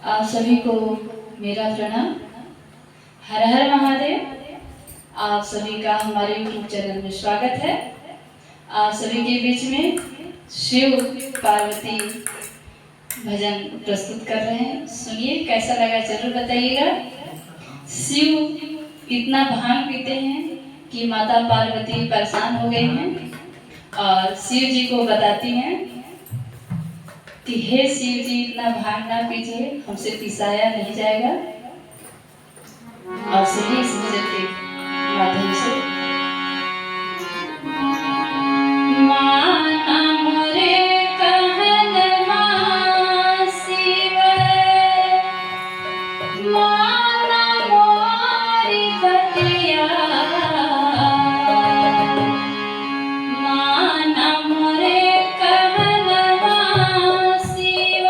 आप सभी को मेरा प्रणाम। हर हर महादेव। आप सभी का हमारे यूट्यूब चैनल में स्वागत है। आप सभी के बीच में शिव पार्वती भजन प्रस्तुत कर रहे हैं। सुनिए कैसा लगा जरूर बताइएगा। शिव इतना भांग पीते हैं कि माता पार्वती परेशान हो गई हैं और शिव जी को बताती हैं कि हे शिव जी, इतना भांग ना पीजिए, हमसे पिसाया नहीं जाएगा। और सुनिए इस भजन के माध्यम से। माना मोरे कहनवा शिव, माना मोरी बतिया, माना मोरे कहनवा शिव,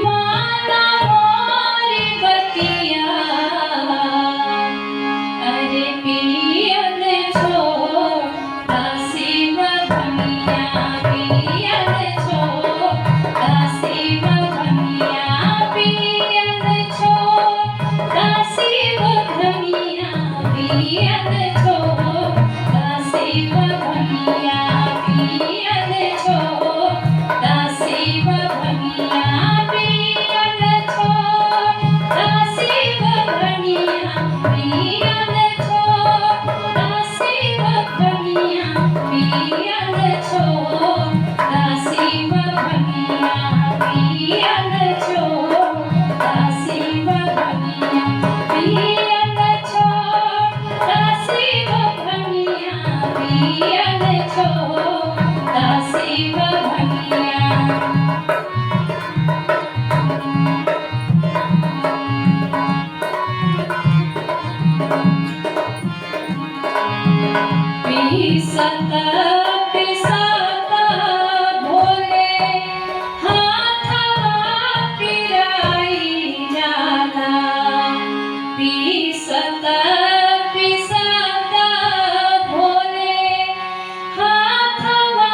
माना मोरी बतिया। अरे पियन छोड़ा शिव भंगिया, पियन छोड़ा शिव भंगिया, पियन छोड़ा शिव भंगिया, पियन छोड़ा शिव भंगिया, पियन छोड़ा शिव भंगिया, पियन छोड़ा शिव भंगिया, पियन छोड़ा शिव भंगिया, पियन छोड़ा शिव भंगिया, पियन छोड़ा शिव भंगिया, पियन छोड़ा शिव भंगिया, पियन छोड़ा शिव भंगिया। पिसता पिसता भोले हाथवा पिराई जाला, पिसता पिसता भोले हाथवा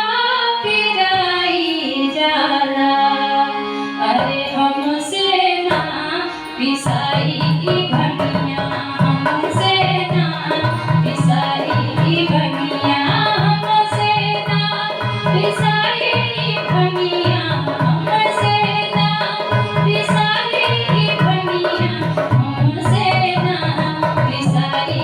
पिराई जाला। अरे हमसे ना पिसाई भंगिया, हमसे ना पिसाई भंगिया, हमसे ना पिसाई भंगिया, हमसे ना पिसाई भंगिया, हमसे ना पिसाई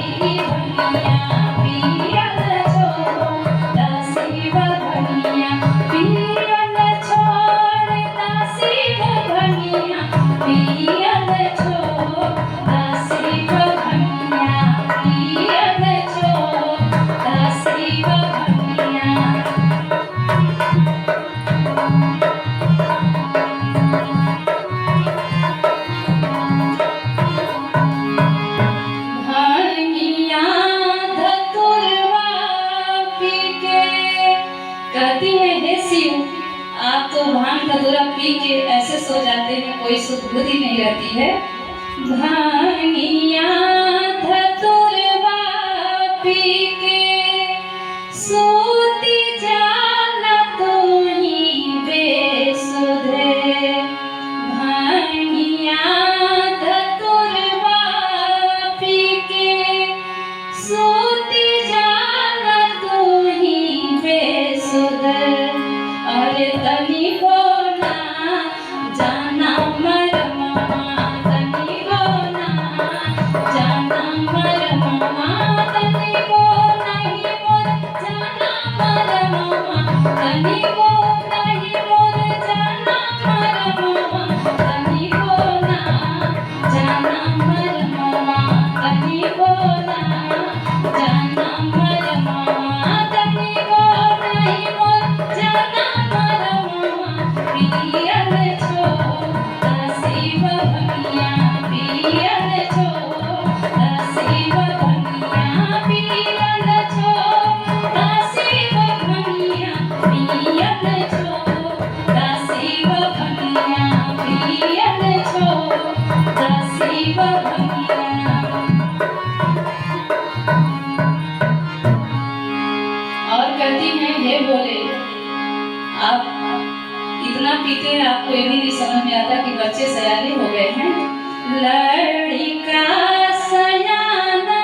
भंगिया। पियन छोड़ा शिव भंगिया, पियन छोड़ा शिव भंगिया, पियन छोड़ा शिव भंगिया, पियन छोड़ा शिव भंगिया। भांगिया धतुरवा पी के कहती है, हे शिव, आप तो भांग धतूरा पी के ऐसे सो जाते हैं, कोई सुध-बुद्धि नहीं रहती है। भांगिया धतुरवा पी के सोती जाला तू ही बेसुधे, भांगिया धतुरवा पी के सोती जाला तू ही बेसुधे। अरे तनिको ना जाना मरमा, तनिको ना जाना मरमा, तनिको नहीं मोर जाना के आपको ये भी नहीं समझ में आता कि बच्चे सयाने हो गए हैं। लड़का सयाना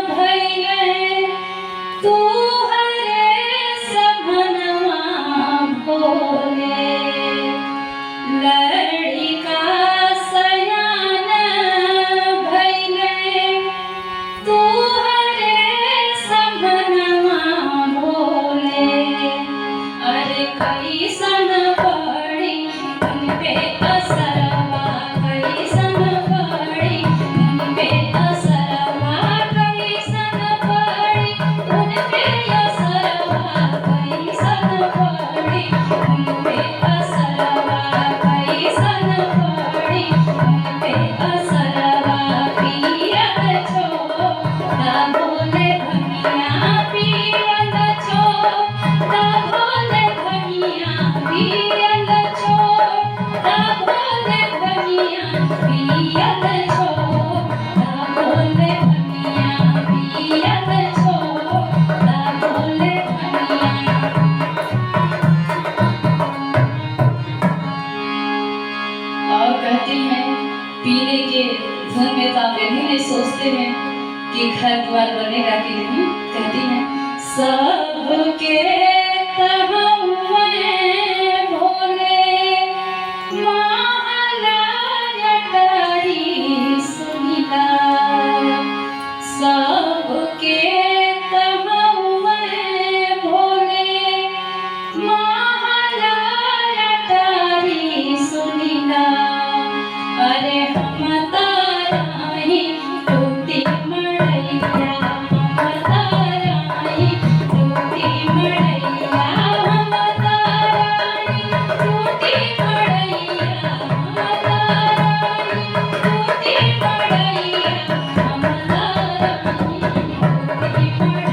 भइले तू हरे सभनवा भोले। लड़का सयाना भइले तू हरे सभनवा भोले। अरे कैसन बड़ी उन पे असरवा, कैसन बड़ी उन पे असरवा, कैसन बड़ी उन पे असरवा, कैसन बड़ी उन पे असरवा, कैसन बड़ी उन पे असरवा। पियत छोड़ा भोले भनिया, पियत छोड़ा भोले भनिया, पियत छोड़ा भोले भनिया, पियत छोड़ा भोले भनिया, पियत छोड़ा भोले भनिया। और कहते हैं पीने के धुन में तो आप ये भी नहीं सोचते हैं कि घर द्वार बनेगा कि नहीं। कहती हैं सबके तहम्मे भोले महाराज तारी सुनिला। सबके तहम्मे भोले महाराज तारी सुनिला। अरे हम ताराही टूटी मड़ैया, हम ताराही टूटी मड़ैया, हम ताराही टूटी मड़ैया, हम ताराही टूटी मड़ैया, हम ताराही टूटी मड़ैया।